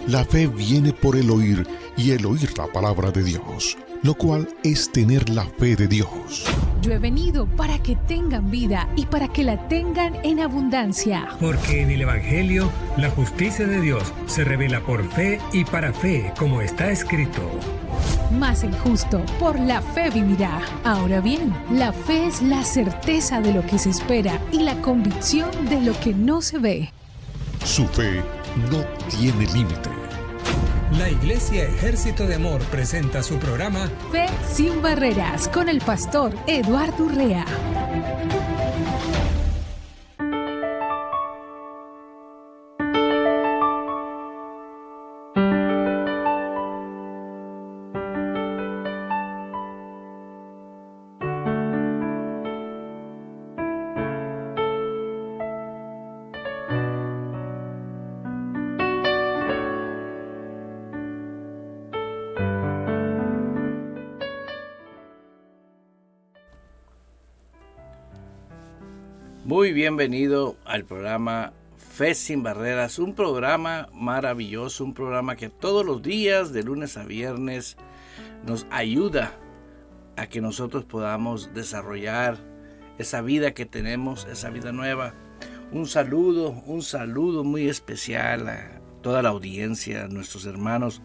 La fe viene por el oír y el oír la palabra de Dios, lo cual es tener la fe de Dios. Yo he venido para que tengan vida y para que la tengan en abundancia. Porque en el Evangelio la justicia de Dios se revela por fe y para fe, como está escrito. Mas el justo por la fe vivirá. Ahora bien, la fe es la certeza de lo que se espera y la convicción de lo que no se ve. Su fe no tiene límite. La Iglesia Ejército de Amor presenta su programa Fe sin Barreras con el pastor Eduardo Urrea. Muy bienvenido al programa Fe sin Barreras, un programa maravilloso, un programa que todos los días, de lunes a viernes, nos ayuda a que nosotros podamos desarrollar esa vida que tenemos, esa vida nueva. Un saludo muy especial a toda la audiencia, a nuestros hermanos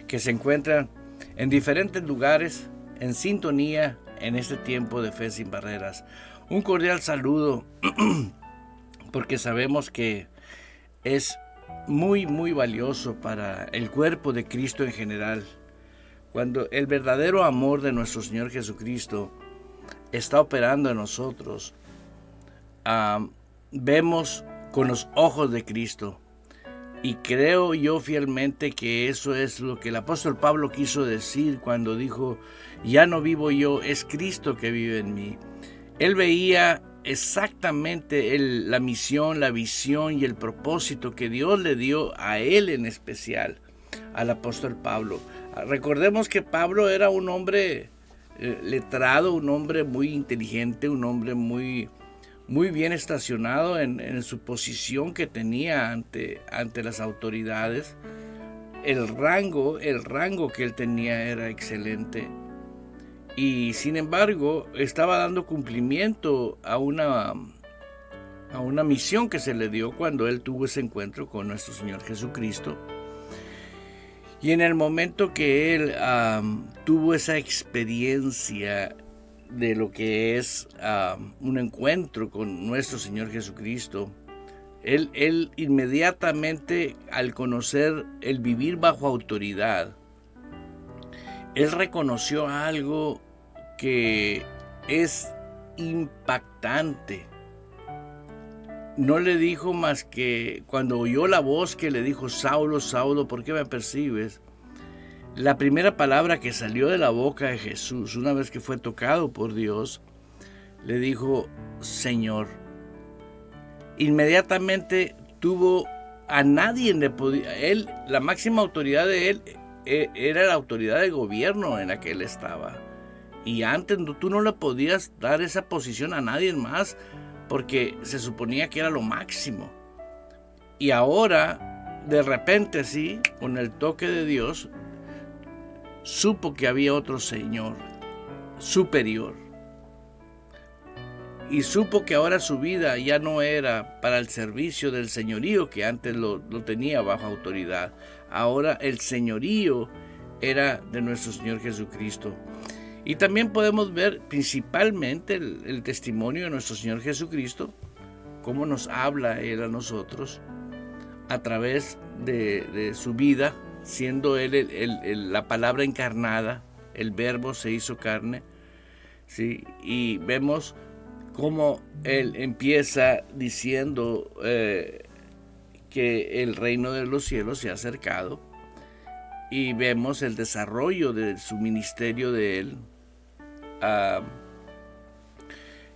que se encuentran en diferentes lugares, en sintonía en este tiempo de Fe sin Barreras. Un cordial saludo porque sabemos que es muy valioso para el cuerpo de Cristo en general. Cuando el verdadero amor de nuestro Señor Jesucristo está operando en nosotros, vemos con los ojos de Cristo. Y creo yo fielmente que eso es lo que el apóstol Pablo quiso decir cuando dijo: ya no vivo yo, es Cristo que vive en mí. Él veía exactamente la misión, la visión y el propósito que Dios le dio a él en especial, al apóstol Pablo. Recordemos que Pablo era un hombre letrado, un hombre muy inteligente, un hombre muy bien estacionado en su posición que tenía ante las autoridades. El rango que él tenía era excelente. Y sin embargo, estaba dando cumplimiento a una misión que se le dio cuando él tuvo ese encuentro con nuestro Señor Jesucristo. Y en el momento que él tuvo esa experiencia de lo que es un encuentro con nuestro Señor Jesucristo, él inmediatamente, al conocer el vivir bajo autoridad, él reconoció algo que es impactante. No le dijo más que cuando oyó la voz que le dijo: Saulo, Saulo, ¿por qué me percibes? La primera palabra que salió de la boca de Jesús, una vez que fue tocado por Dios, le dijo: Señor. Inmediatamente a nadie le podía, la máxima autoridad de él era la autoridad de gobierno en la que él estaba. Y antes tú no le podías dar esa posición a nadie más, porque se suponía que era lo máximo. Y ahora, de repente así, con el toque de Dios, supo que había otro Señor superior. Y supo que ahora su vida ya no era para el servicio del señorío que antes lo tenía bajo autoridad. Ahora el señorío era de nuestro Señor Jesucristo. Y también podemos ver principalmente el testimonio de nuestro Señor Jesucristo, cómo nos habla Él a nosotros a través de su vida, siendo Él la palabra encarnada, el verbo se hizo carne, ¿sí? Y vemos cómo Él empieza diciendo que el reino de los cielos se ha acercado, y vemos el desarrollo de su ministerio de Él.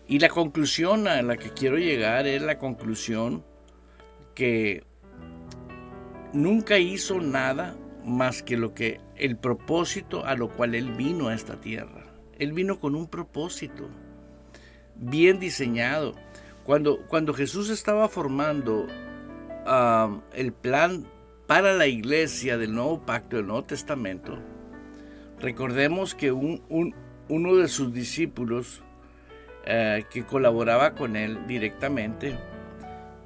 Y la conclusión a la que quiero llegar es la conclusión que nunca hizo nada más que el propósito a lo cual Él vino a esta tierra. Él vino con un propósito bien diseñado. Cuando Jesús estaba formando el plan para la iglesia del Nuevo Pacto, del Nuevo Testamento, recordemos que uno de sus discípulos que colaboraba con él directamente,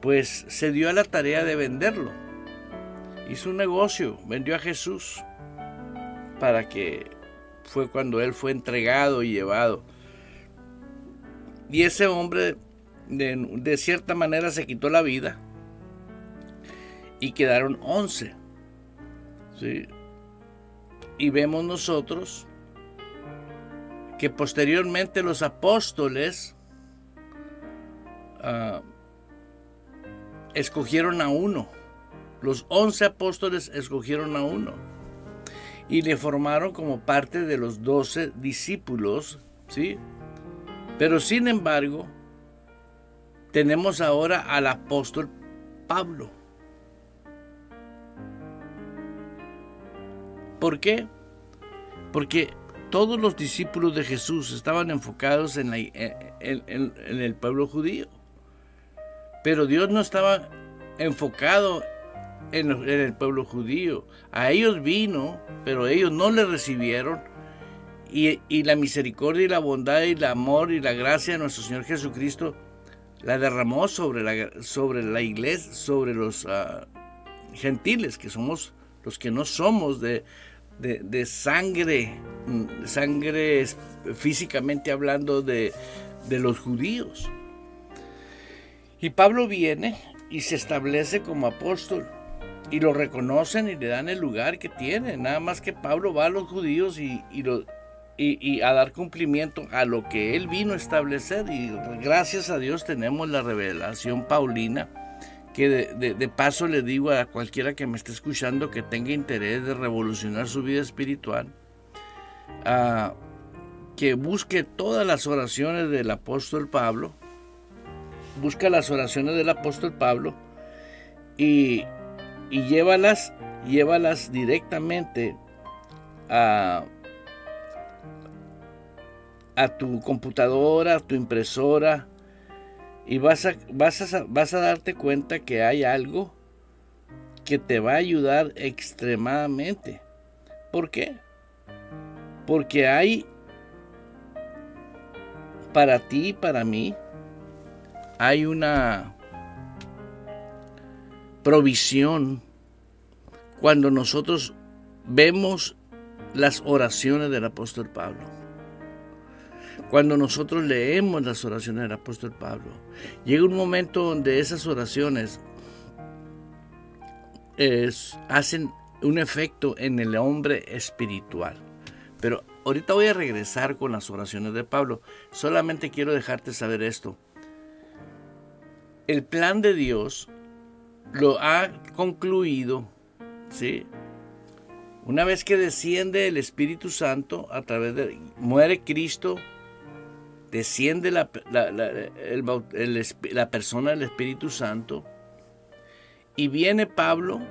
pues se dio a la tarea de venderlo. Hizo un negocio, vendió a Jesús, fue cuando él fue entregado y llevado. Y ese hombre de cierta manera se quitó la vida y quedaron 11. ¿Sí? Y vemos nosotros que posteriormente los apóstoles escogieron a uno. Los 11 apóstoles escogieron a uno y le formaron como parte de los 12 discípulos, ¿sí? Pero sin embargo, tenemos ahora al apóstol Pablo. ¿Por qué? Porque todos los discípulos de Jesús estaban enfocados en el pueblo judío. Pero Dios no estaba enfocado en el pueblo judío. A ellos vino, pero ellos no le recibieron. Y la misericordia y la bondad y el amor y la gracia de nuestro Señor Jesucristo la derramó sobre la iglesia, sobre los gentiles, que somos los que no somos de sangre físicamente hablando de los judíos. Y Pablo viene y se establece como apóstol y lo reconocen y le dan el lugar que tiene. Nada más que Pablo va a los judíos y a dar cumplimiento a lo que él vino a establecer. Y gracias a Dios tenemos la revelación paulina, que de paso le digo a cualquiera que me esté escuchando que tenga interés de revolucionar su vida espiritual, que busque todas las oraciones del apóstol Pablo. Busca las oraciones del apóstol Pablo y llévalas directamente a tu computadora, a tu impresora, y vas a darte cuenta que hay algo que te va a ayudar extremadamente. ¿Por qué? Porque hay para ti y para mí, hay una provisión cuando nosotros vemos las oraciones del apóstol Pablo. Cuando nosotros leemos las oraciones del apóstol Pablo, llega un momento donde esas oraciones hacen un efecto en el hombre espiritual. Pero ahorita voy a regresar con las oraciones de Pablo. Solamente quiero dejarte saber esto. El plan de Dios lo ha concluido, ¿sí? Una vez que desciende el Espíritu Santo, muere Cristo, desciende la persona del Espíritu Santo, y viene Pablo,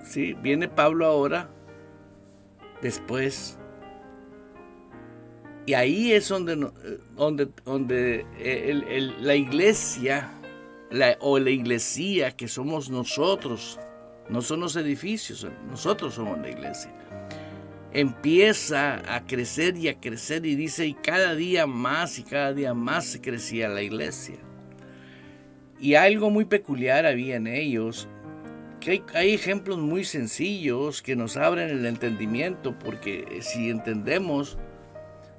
¿sí? Viene Pablo ahora, después, y ahí es donde la iglesia, la iglesia que somos nosotros, no son los edificios, nosotros somos la iglesia, empieza a crecer y dice, y cada día más se crecía la iglesia. Y algo muy peculiar había en ellos, que hay ejemplos muy sencillos que nos abren el entendimiento, porque si entendemos,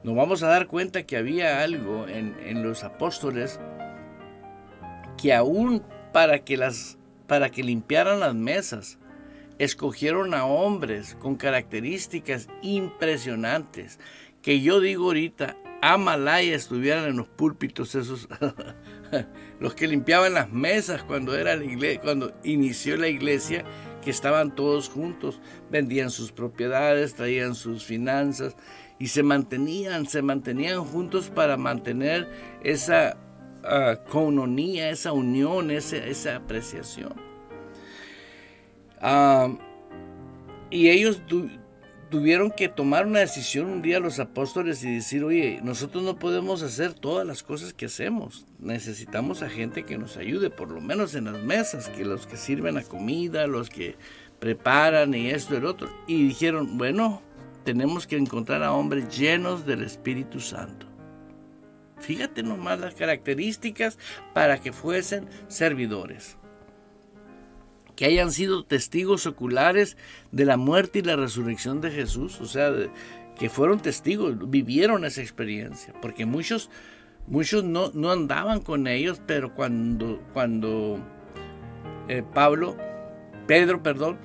nos vamos a dar cuenta que había algo en los apóstoles, que aún para que limpiaran las mesas, escogieron a hombres con características impresionantes, que yo digo ahorita, Amalaya estuvieran en los púlpitos esos, los que limpiaban las mesas cuando inició la iglesia, que estaban todos juntos, vendían sus propiedades, traían sus finanzas y se mantenían juntos para mantener esa coinonía, esa unión, esa apreciación. Y ellos tuvieron que tomar una decisión un día, los apóstoles, y decir, oye, nosotros no podemos hacer todas las cosas que hacemos, necesitamos a gente que nos ayude, por lo menos en las mesas, que los que sirven la comida, los que preparan y esto y el otro. Y dijeron, bueno, tenemos que encontrar a hombres llenos del Espíritu Santo. Fíjate nomás las características para que fuesen servidores. Que hayan sido testigos oculares de la muerte y la resurrección de Jesús. O sea, que fueron testigos, vivieron esa experiencia. Porque muchos no andaban con ellos, pero cuando Pedro,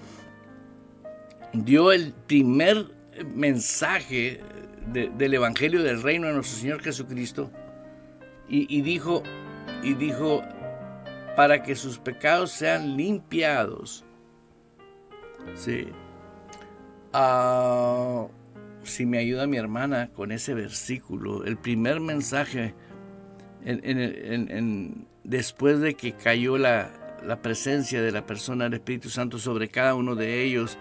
dio el primer mensaje del Evangelio del Reino de nuestro Señor Jesucristo, y dijo, para que sus pecados sean limpiados. Sí. Si me ayuda mi hermana con ese versículo, el primer mensaje después de que cayó la presencia de la persona del Espíritu Santo sobre cada uno de ellos,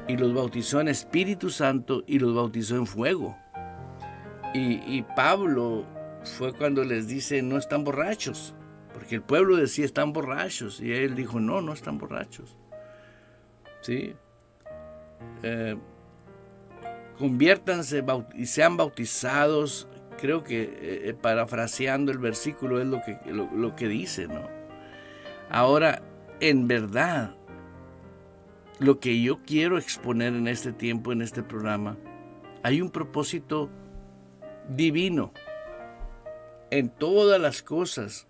y los bautizó en Espíritu Santo y los bautizó en fuego. Y Pablo fue cuando les dice, no están borrachos, porque el pueblo decía, están borrachos, y él dijo, no están borrachos. ¿Sí? Conviértanse y sean bautizados. Creo que parafraseando el versículo es lo que dice, ¿no? Ahora, en verdad, lo que yo quiero exponer en este tiempo, en este programa, hay un propósito divino en todas las cosas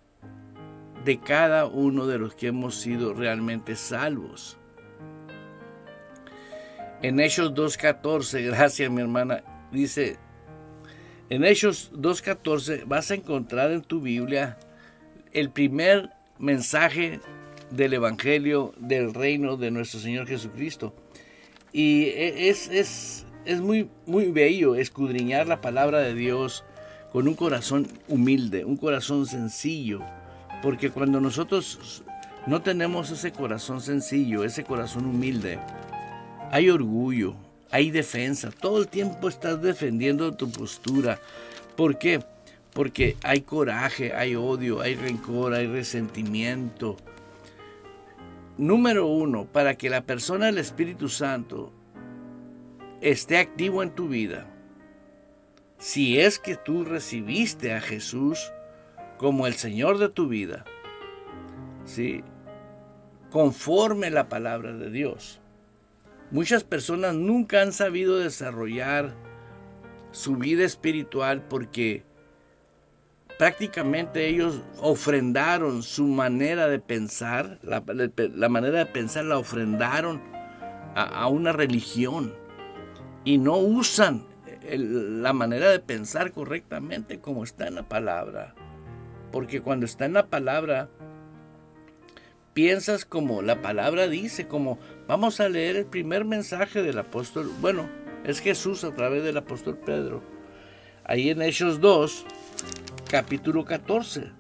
de cada uno de los que hemos sido realmente salvos. En Hechos 2:14, gracias mi hermana, dice, en Hechos 2:14 vas a encontrar en tu Biblia el primer mensaje del Evangelio del Reino de nuestro Señor Jesucristo. Y es muy, muy bello escudriñar la palabra de Dios con un corazón humilde, un corazón sencillo, porque cuando nosotros no tenemos ese corazón sencillo, ese corazón humilde, hay orgullo, hay defensa, todo el tiempo estás defendiendo tu postura. ¿Por qué? Porque hay coraje, hay odio, hay rencor, hay resentimiento. Número uno, para que la persona del Espíritu Santo esté activo en tu vida, si es que tú recibiste a Jesús como el Señor de tu vida, ¿sí? Conforme la palabra de Dios. Muchas personas nunca han sabido desarrollar su vida espiritual porque prácticamente ellos ofrendaron su manera de pensar, la manera de pensar la ofrendaron a una religión y no usan la manera de pensar correctamente como está en la palabra. Porque cuando está en la palabra, piensas como la palabra dice, como vamos a leer el primer mensaje del apóstol, bueno, es Jesús a través del apóstol Pedro, ahí en Hechos 2, capítulo 14,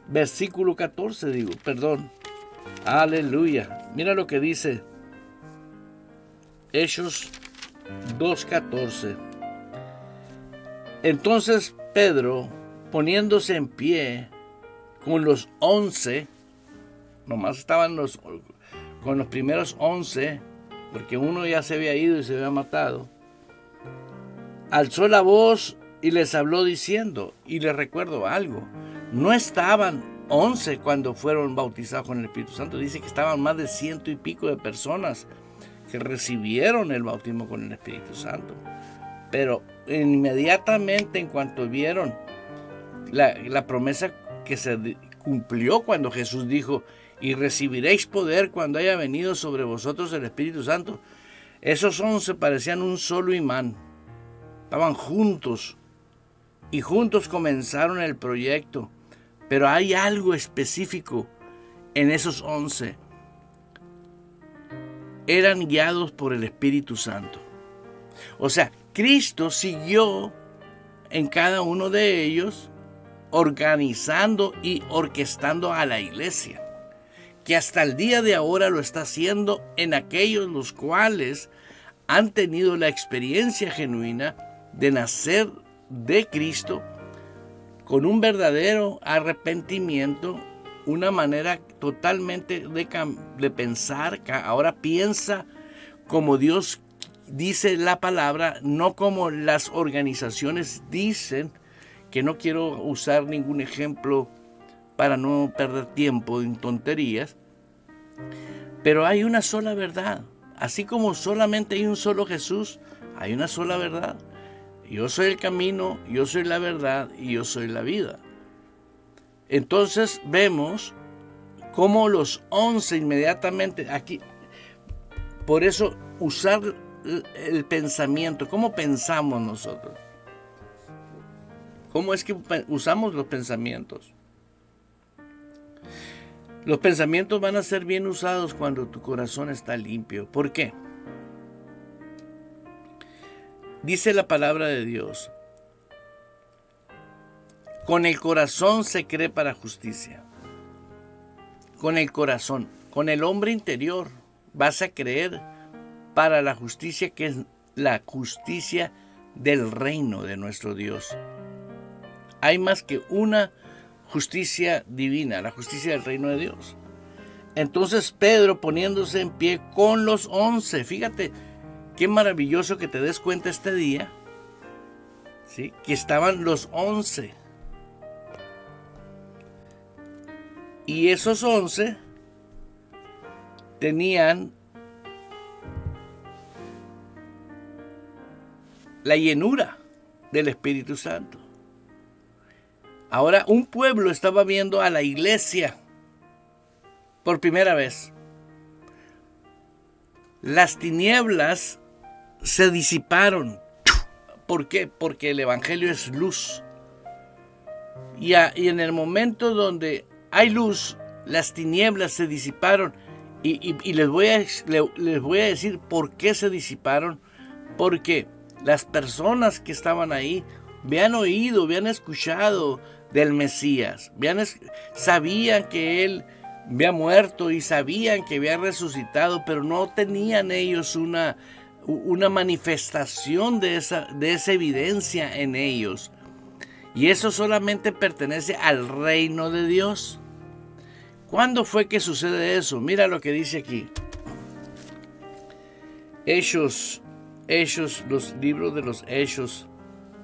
versículo 14, aleluya, mira lo que dice Hechos 2:14. Entonces Pedro, poniéndose en pie con los 11, nomás estaban con los primeros 11, porque uno ya se había ido y se había matado, alzó la voz y les habló diciendo, y les recuerdo algo, no estaban 11 cuando fueron bautizados con el Espíritu Santo, dice que estaban más de 100 y pico de personas que recibieron el bautismo con el Espíritu Santo. Pero inmediatamente en cuanto vieron la promesa que se cumplió cuando Jesús dijo, y recibiréis poder cuando haya venido sobre vosotros el Espíritu Santo, esos 11 parecían un solo imán, estaban juntos y juntos comenzaron el proyecto. Pero hay algo específico en esos 11, eran guiados por el Espíritu Santo. O sea, Cristo siguió en cada uno de ellos organizando y orquestando a la iglesia, que hasta el día de ahora lo está haciendo en aquellos los cuales han tenido la experiencia genuina de nacer de Cristo con un verdadero arrepentimiento, una manera totalmente de pensar. Ahora piensa como Dios dice la palabra, no como las organizaciones dicen, que no quiero usar ningún ejemplo para no perder tiempo en tonterías, pero hay una sola verdad. Así como solamente hay un solo Jesús, hay una sola verdad. Yo soy el camino, yo soy la verdad y yo soy la vida. Entonces vemos cómo los 11 inmediatamente aquí, por eso usar el pensamiento, ¿cómo pensamos nosotros? ¿Cómo es que usamos los pensamientos? Los pensamientos van a ser bien usados cuando tu corazón está limpio. ¿Por qué? Dice la palabra de Dios: con el corazón se cree para justicia. Con el corazón, con el hombre interior, vas a creer para la justicia, que es la justicia del reino de nuestro Dios. Hay más que una justicia divina, la justicia del reino de Dios. Entonces Pedro, poniéndose en pie con los 11, fíjate qué maravilloso que te des cuenta este día, ¿sí?, que estaban los 11. Y esos 11 tenían la llenura del Espíritu Santo. Ahora un pueblo estaba viendo a la iglesia por primera vez. Las tinieblas se disiparon. ¿Por qué? Porque el Evangelio es luz. Y en el momento donde hay luz, las tinieblas se disiparon. Y les voy a decir por qué se disiparon. Porque las personas que estaban ahí habían oído, habían escuchado del Mesías, sabían que Él había muerto y sabían que había resucitado, pero no tenían ellos una manifestación de esa evidencia en ellos. Y eso solamente pertenece al reino de Dios. ¿Cuándo fue que sucede eso? Mira lo que dice aquí. Hechos, los libros de los Hechos.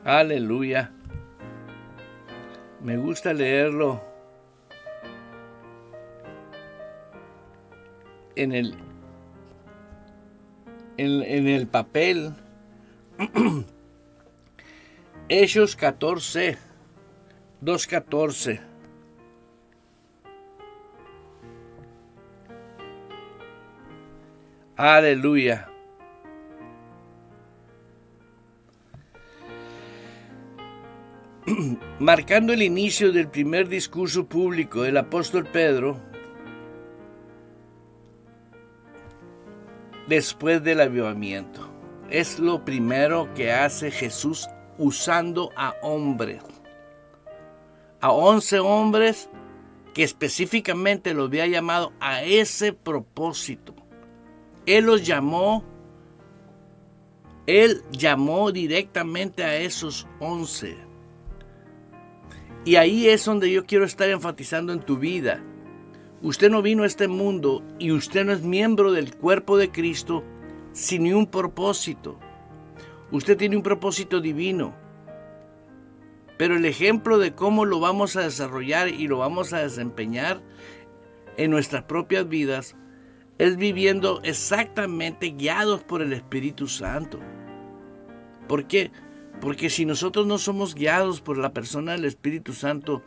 Aleluya. Me gusta leerlo en el papel. Hechos 14, 2:14. Aleluya. Marcando el inicio del primer discurso público del apóstol Pedro, después del avivamiento. Es lo primero que hace Jesús usando a hombres. A 11 hombres que específicamente los había llamado a ese propósito. Él llamó directamente a esos 11. Y ahí es donde yo quiero estar enfatizando en tu vida. Usted no vino a este mundo y usted no es miembro del cuerpo de Cristo sin ni un propósito. Usted tiene un propósito divino. Pero el ejemplo de cómo lo vamos a desarrollar y lo vamos a desempeñar en nuestras propias vidas es viviendo exactamente guiados por el Espíritu Santo. ¿Por qué? Porque si nosotros no somos guiados por la persona del Espíritu Santo,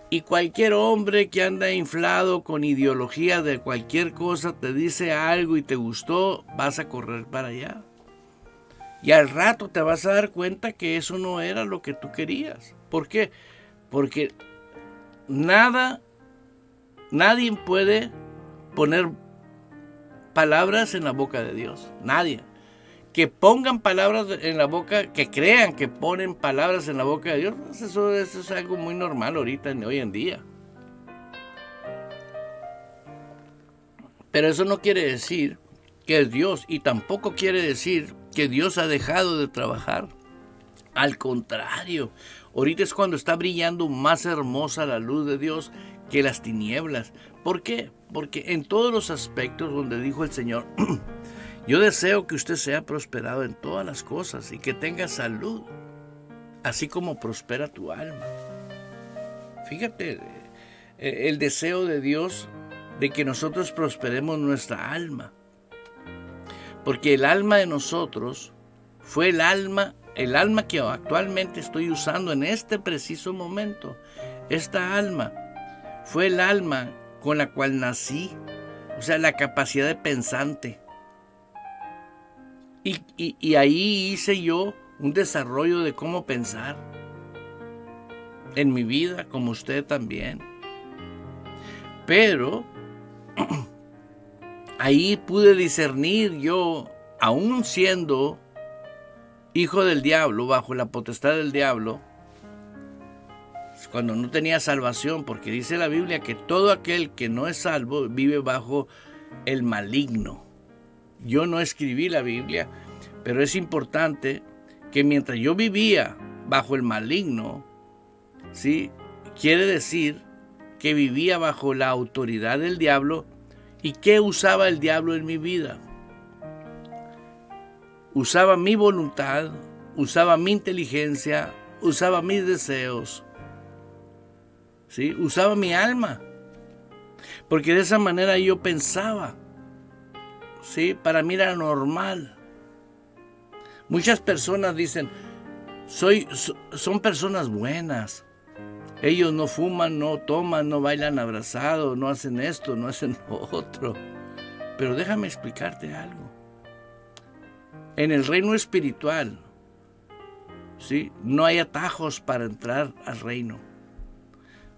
y cualquier hombre que anda inflado con ideología de cualquier cosa te dice algo y te gustó, vas a correr para allá. Y al rato te vas a dar cuenta que eso no era lo que tú querías. ¿Por qué? Porque nadie puede poner palabras en la boca de Dios. Nadie. Que pongan palabras en la boca, que crean que ponen palabras en la boca de Dios, eso es algo muy normal hoy en día. Pero eso no quiere decir que es Dios, y tampoco quiere decir que Dios ha dejado de trabajar. Al contrario, ahorita es cuando está brillando más hermosa la luz de Dios, que las tinieblas. ¿Por qué? Porque en todos los aspectos donde dijo el Señor, yo deseo que usted sea prosperado en todas las cosas y que tenga salud, así como prospera tu alma. Fíjate, el deseo de Dios de que nosotros prosperemos nuestra alma. Porque el alma de nosotros fue el alma que actualmente estoy usando en este preciso momento. Esta alma fue el alma con la cual nací, o sea, la capacidad de pensante. Y ahí hice yo un desarrollo de cómo pensar en mi vida, como usted también. Pero ahí pude discernir yo, aún siendo hijo del diablo, bajo la potestad del diablo, cuando no tenía salvación, porque dice la Biblia que todo aquel que no es salvo vive bajo el maligno. Yo no escribí la Biblia, pero es importante que mientras yo vivía bajo el maligno, ¿sí? Quiere decir que vivía bajo la autoridad del diablo. ¿Y qué usaba el diablo en mi vida? Usaba mi voluntad, usaba mi inteligencia, usaba mis deseos, ¿sí? Usaba mi alma, porque de esa manera yo pensaba, ¿sí? Para mí era normal. Muchas personas dicen, son personas buenas. Ellos no fuman, no toman, no bailan abrazados, no hacen esto, no hacen lo otro. Pero déjame explicarte algo. En el reino espiritual, ¿sí? No hay atajos para entrar al reino.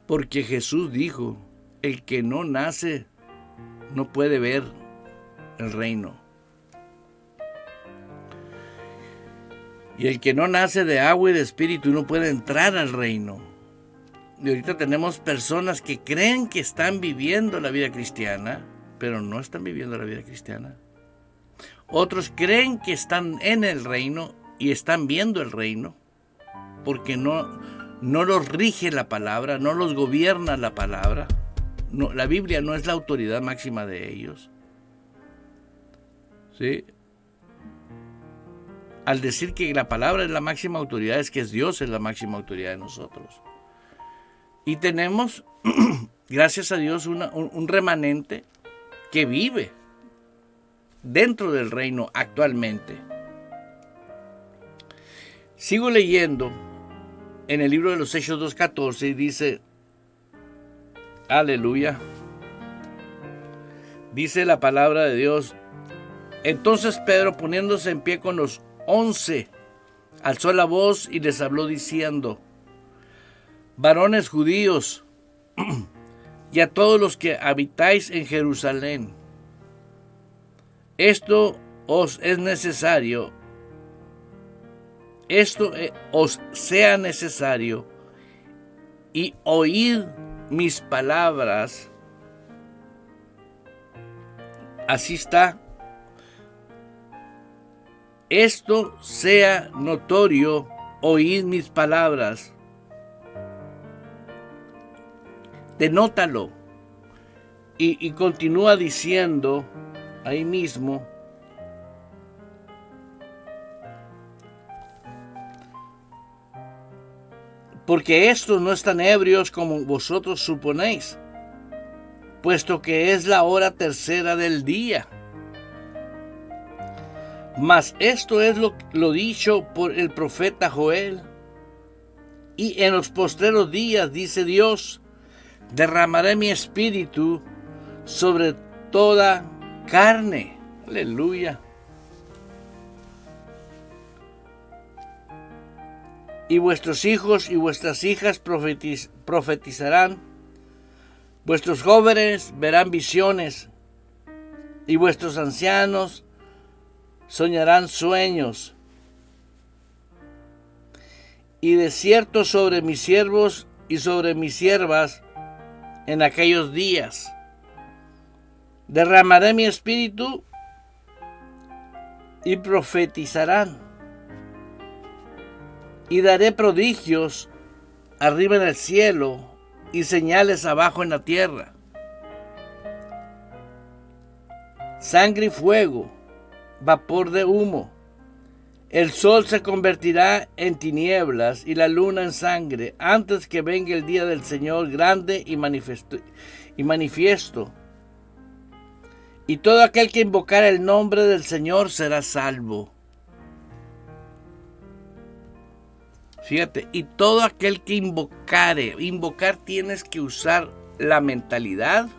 Porque Jesús dijo, el que no nace no puede ver el reino. Y el que no nace de agua y de espíritu no puede entrar al reino. Y ahorita tenemos personas que creen que están viviendo la vida cristiana, pero no están viviendo la vida cristiana. Otros creen que están en el reino y están viendo el reino, porque no los rige la palabra, no los gobierna la palabra. No, la Biblia no es la autoridad máxima de ellos. ¿Sí? Al decir que la palabra es la máxima autoridad, es que Dios es la máxima autoridad de nosotros. Y tenemos, gracias a Dios, un remanente que vive dentro del reino actualmente. Sigo leyendo en el libro de los Hechos 2:14 y dice, aleluya, dice la palabra de Dios. Entonces Pedro, poniéndose en pie con los 11, alzó la voz y les habló diciendo, varones judíos y a todos los que habitáis en Jerusalén, esto os sea necesario y oíd mis palabras. Así está. Esto sea notorio, oíd mis palabras. Denótalo. Y continúa diciendo ahí mismo, porque estos no están ebrios como vosotros suponéis, puesto que es la hora tercera del día. Mas esto es lo dicho por el profeta Joel. Y en los postreros días, dice Dios, derramaré mi espíritu sobre toda carne. Aleluya. Y vuestros hijos y vuestras hijas profetizarán. Vuestros jóvenes verán visiones. Y vuestros ancianos soñarán sueños. Y de cierto sobre mis siervos y sobre mis siervas en aquellos días derramaré mi espíritu y profetizarán. Y daré prodigios arriba en el cielo y señales abajo en la tierra. Sangre y fuego, vapor de humo. El sol se convertirá en tinieblas y la luna en sangre antes que venga el día del Señor grande y manifiesto. Y todo aquel que invocara el nombre del Señor será salvo. Fíjate, y todo aquel que invocar tienes que usar la mentalidad,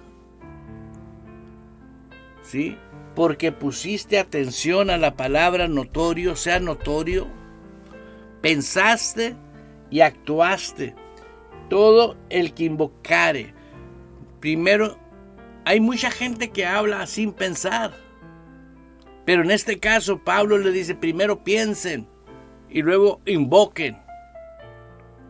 ¿sí? Porque pusiste atención a la palabra notorio, sea notorio, pensaste y actuaste. Todo el que invocare. Primero, hay mucha gente que habla sin pensar, pero en este caso Pablo le dice, primero piensen y luego invoquen,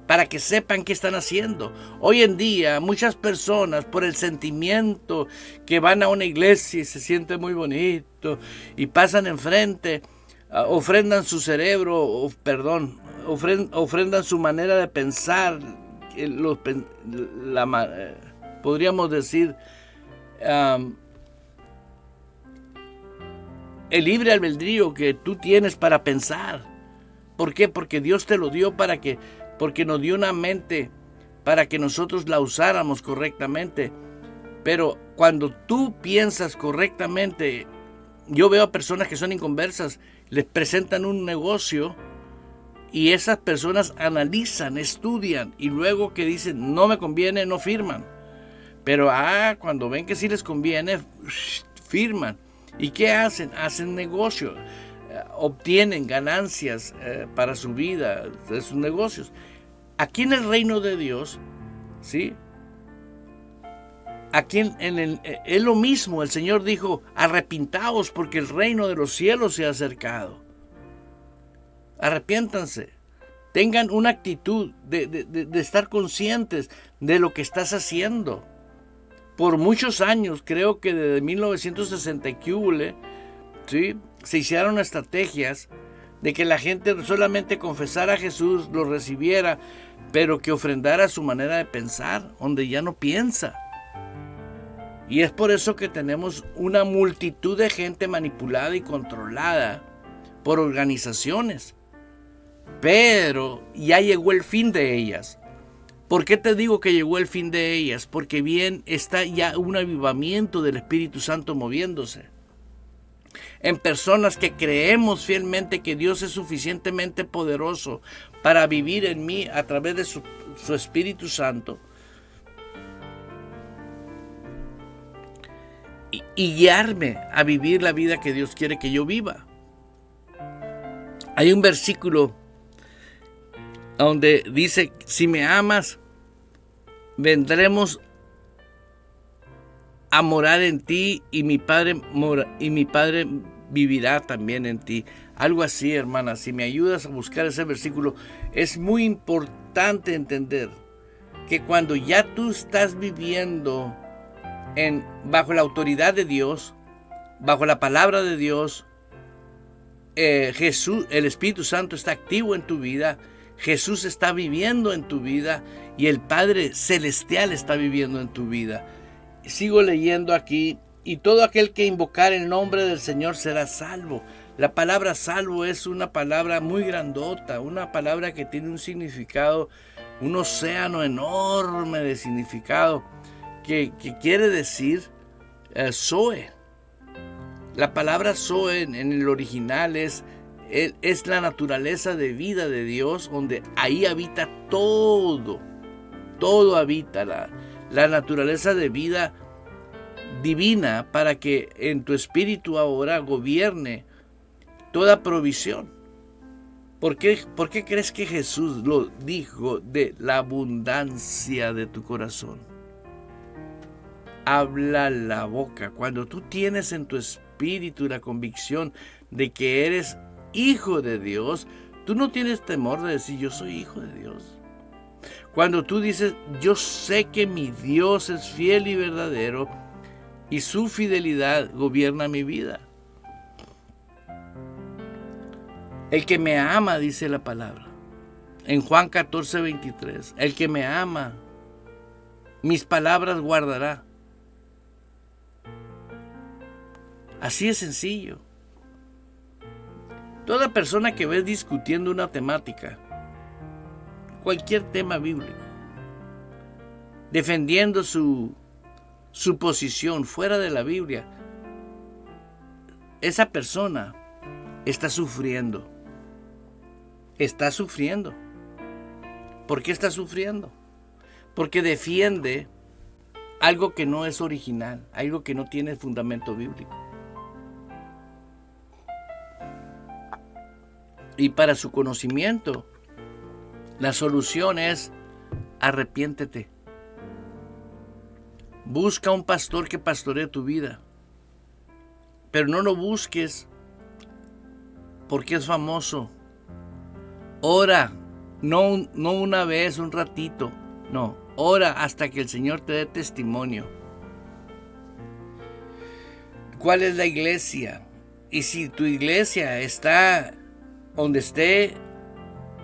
para que sepan qué están haciendo. Hoy en día muchas personas, por el sentimiento que van a una iglesia y se siente muy bonito y pasan enfrente, ofrendan su cerebro, ofrendan su manera de pensar, podríamos decir, el libre albedrío que tú tienes para pensar. ¿Por qué? Porque Dios te lo dio porque nos dio una mente para que nosotros la usáramos correctamente. Pero cuando tú piensas correctamente, yo veo a personas que son inconversas, les presentan un negocio y esas personas analizan, estudian y luego que dicen no me conviene, no firman. Pero cuando ven que sí les conviene, firman. ¿Y qué hacen? Hacen negocio, obtienen ganancias para su vida, de sus negocios. Aquí en el reino de Dios, ¿sí? Aquí es lo mismo. El Señor dijo, arrepintaos porque el reino de los cielos se ha acercado. Arrepiéntanse. Tengan una actitud de estar conscientes de lo que estás haciendo. Por muchos años, creo que desde 1960 ¿sí? Se hicieron estrategias de que la gente solamente confesara a Jesús, lo recibiera, pero que ofrendara su manera de pensar, donde ya no piensa. Y es por eso que tenemos una multitud de gente manipulada y controlada por organizaciones. Pero ya llegó el fin de ellas. ¿Por qué te digo que llegó el fin de ellas? Porque bien está ya un avivamiento del Espíritu Santo moviéndose. En personas que creemos fielmente que Dios es suficientemente poderoso para vivir en mí a través de su Espíritu Santo y guiarme a vivir la vida que Dios quiere que yo viva. Hay un versículo donde dice, si me amas, vendremos a morar en ti y mi Padre vivirá también en ti. Algo así, hermana. Si me ayudas a buscar ese versículo, es muy importante entender que cuando ya tú estás viviendo bajo la autoridad de Dios, bajo la palabra de Dios, Jesús, el Espíritu Santo está activo en tu vida, Jesús está viviendo en tu vida y el Padre Celestial está viviendo en tu vida. Sigo leyendo aquí, y todo aquel que invocar el nombre del Señor será salvo. La palabra salvo es una palabra muy grandota, una palabra que tiene un significado, un océano enorme de significado, que quiere decir Zoe. La palabra Zoe en el original es la naturaleza de vida de Dios, donde ahí habita todo habita, la naturaleza de vida divina, para que en tu espíritu ahora gobierne toda provisión. ¿Por qué crees que Jesús lo dijo? De la abundancia de tu corazón habla la boca. Cuando tú tienes en tu espíritu la convicción de que eres hijo de Dios, tú no tienes temor de decir yo soy hijo de Dios. Cuando tú dices yo sé que mi Dios es fiel y verdadero y su fidelidad gobierna mi vida. El que me ama, dice la palabra en Juan 14:23, el que me ama mis palabras guardará. Así es sencillo. Toda persona que ves discutiendo una temática, cualquier tema bíblico, defendiendo su posición fuera de la Biblia, esa persona está sufriendo. Está sufriendo. ¿Por qué está sufriendo? Porque defiende algo que no es original, algo que no tiene fundamento bíblico. Y para su conocimiento, la solución es arrepiéntete. Busca un pastor que pastoree tu vida. Pero no lo busques porque es famoso. Ora, no una vez, un ratito. No, ora hasta que el Señor te dé testimonio. ¿Cuál es la iglesia? Y si tu iglesia está donde esté,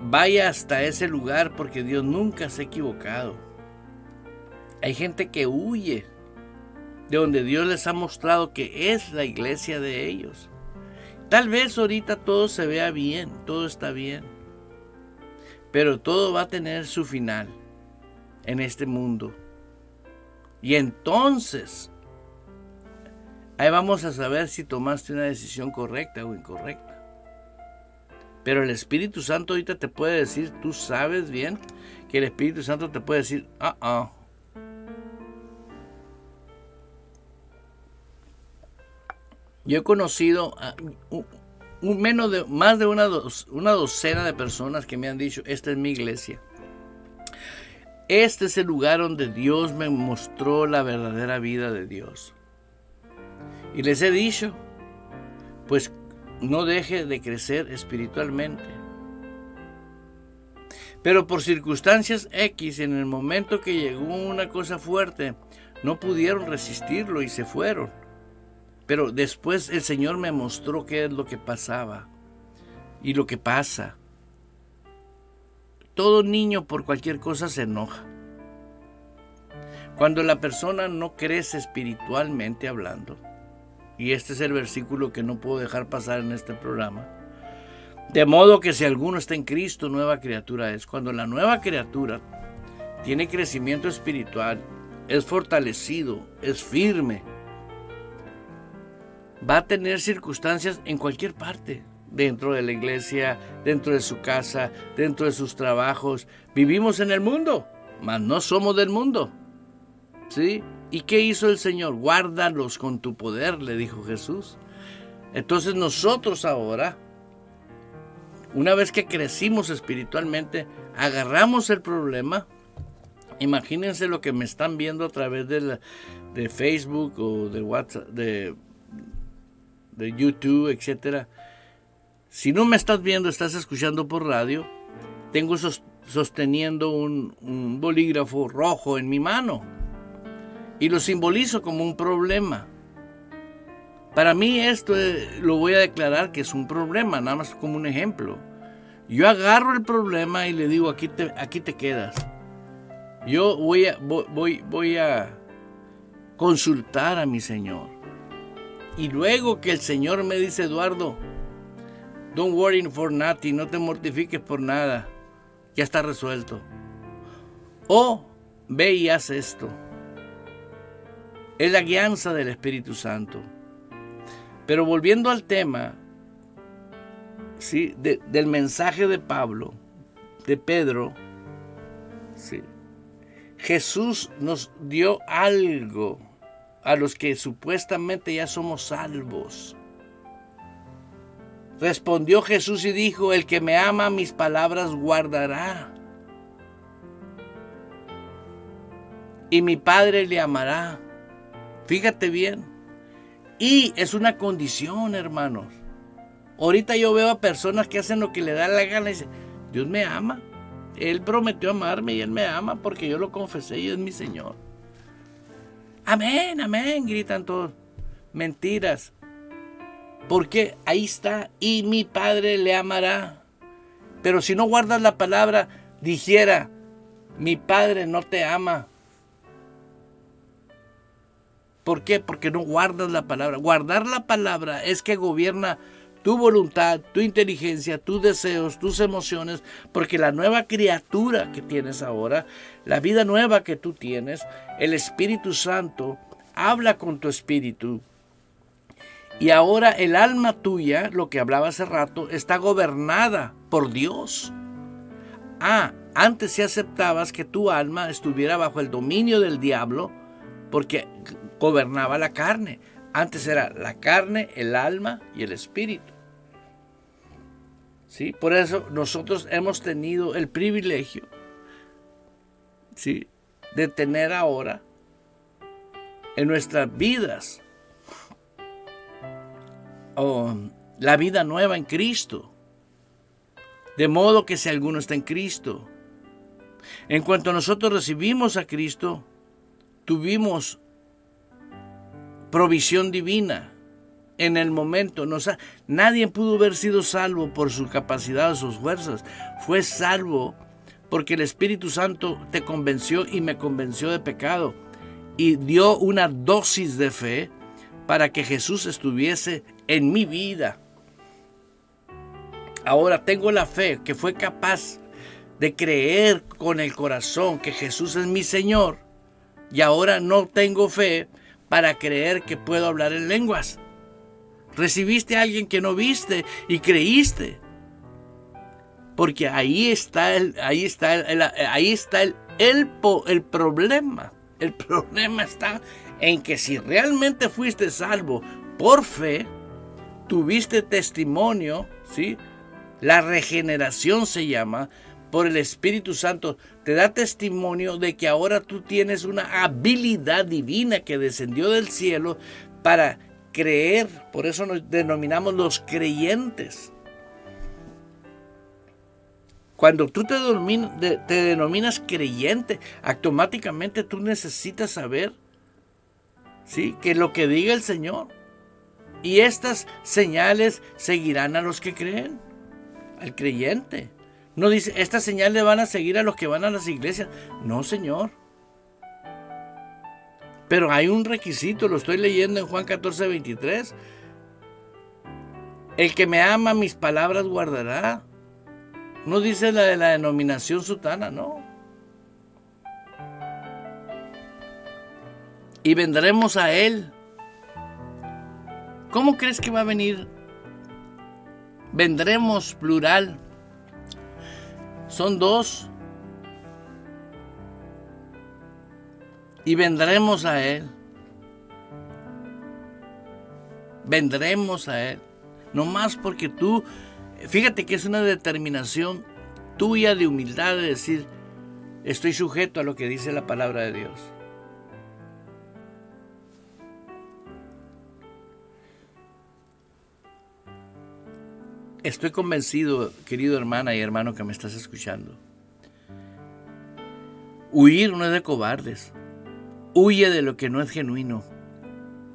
vaya hasta ese lugar, porque Dios nunca se ha equivocado. Hay gente que huye de donde Dios les ha mostrado que es la iglesia de ellos. Tal vez ahorita todo se vea bien, todo está bien, pero todo va a tener su final en este mundo. Y entonces, ahí vamos a saber si tomaste una decisión correcta o incorrecta. Pero el Espíritu Santo ahorita te puede decir, tú sabes bien que el Espíritu Santo te puede decir, Yo he conocido más de una docena de personas que me han dicho, esta es mi iglesia. Este es el lugar donde Dios me mostró la verdadera vida de Dios. Y les he dicho, pues no deje de crecer espiritualmente. Pero por circunstancias X, en el momento que llegó una cosa fuerte, no pudieron resistirlo y se fueron. Pero después el Señor me mostró qué es lo que pasaba y lo que pasa. Todo niño por cualquier cosa se enoja. Cuando la persona no crece espiritualmente hablando, y este es el versículo que no puedo dejar pasar en este programa, de modo que si alguno está en Cristo, nueva criatura es. Cuando la nueva criatura tiene crecimiento espiritual, es fortalecido, es firme, va a tener circunstancias en cualquier parte, dentro de la iglesia, dentro de su casa, dentro de sus trabajos. Vivimos en el mundo, mas no somos del mundo. ¿Sí? ¿Y qué hizo el Señor? Guárdalos con tu poder, le dijo Jesús. Entonces nosotros ahora, una vez que crecimos espiritualmente, agarramos el problema. Imagínense lo que me están viendo a través de Facebook o de WhatsApp, de YouTube, etcétera. Si no me estás viendo, estás escuchando por radio, tengo sosteniendo un bolígrafo rojo en mi mano y lo simbolizo como un problema. Para mí esto lo voy a declarar que es un problema, nada más como un ejemplo. Yo agarro el problema y le digo, aquí te quedas. Yo voy a consultar a mi Señor. Y luego que el Señor me dice, Eduardo, don't worry for nothing, no te mortifiques por nada, ya está resuelto. O ve y haz esto. Es la guianza del Espíritu Santo. Pero volviendo al tema, ¿sí? Del mensaje de Pablo, de Pedro, ¿sí? Jesús nos dio algo a los que supuestamente ya somos salvos. Respondió Jesús y dijo, el que me ama mis palabras guardará, y mi Padre le amará. Fíjate bien. Y es una condición, hermanos. Ahorita yo veo a personas que hacen lo que le da la gana y dicen, Dios me ama. Él prometió amarme y Él me ama porque yo lo confesé y es mi Señor. Amén, amén, gritan todos. Mentiras. Porque ahí está, y mi Padre le amará. Pero si no guardas la palabra, dijera, mi Padre no te ama. ¿Por qué? Porque no guardas la palabra. Guardar la palabra es que gobierna tu voluntad, tu inteligencia, tus deseos, tus emociones, porque la nueva criatura que tienes ahora, la vida nueva que tú tienes, el Espíritu Santo habla con tu espíritu. Y ahora el alma tuya, lo que hablaba hace rato, está gobernada por Dios. Antes sí aceptabas que tu alma estuviera bajo el dominio del diablo porque gobernaba la carne. Antes era la carne, el alma y el espíritu. ¿Sí? Por eso nosotros hemos tenido el privilegio, ¿sí?, de tener ahora en nuestras vidas la vida nueva en Cristo. De modo que si alguno está en Cristo, en cuanto nosotros recibimos a Cristo, tuvimos provisión divina en el momento. Nadie pudo haber sido salvo por su capacidad o sus fuerzas. Fue salvo porque el Espíritu Santo te convenció y me convenció de pecado y dio una dosis de fe para que Jesús estuviese en mi vida. Ahora tengo la fe que fue capaz de creer con el corazón que Jesús es mi Señor, y ahora no tengo fe para creer que puedo hablar en lenguas. Recibiste a alguien que no viste y creíste, porque ahí está el problema. El problema está en que si realmente fuiste salvo por fe, tuviste testimonio, ¿sí? La regeneración se llama, por el Espíritu Santo, te da testimonio de que ahora tú tienes una habilidad divina que descendió del cielo para creer. Por eso nos denominamos los creyentes. Cuando tú te denominas creyente, automáticamente tú necesitas saber, ¿sí?, que lo que diga el Señor. Y estas señales seguirán a los que creen, al creyente. No dice, estas señales van a seguir a los que van a las iglesias. No, Señor. Pero hay un requisito, lo estoy leyendo en Juan 14:23. El que me ama, mis palabras guardará. No dice la de la denominación sutana, no. Y vendremos a Él. ¿Cómo crees que va a venir? Vendremos, plural. Son dos. Y vendremos a Él. Vendremos a Él. No más porque tú, fíjate que es una determinación tuya de humildad de decir, estoy sujeto a lo que dice la palabra de Dios. Estoy convencido, querido hermana y hermano que me estás escuchando. Huir no es de cobardes. Huye de lo que no es genuino.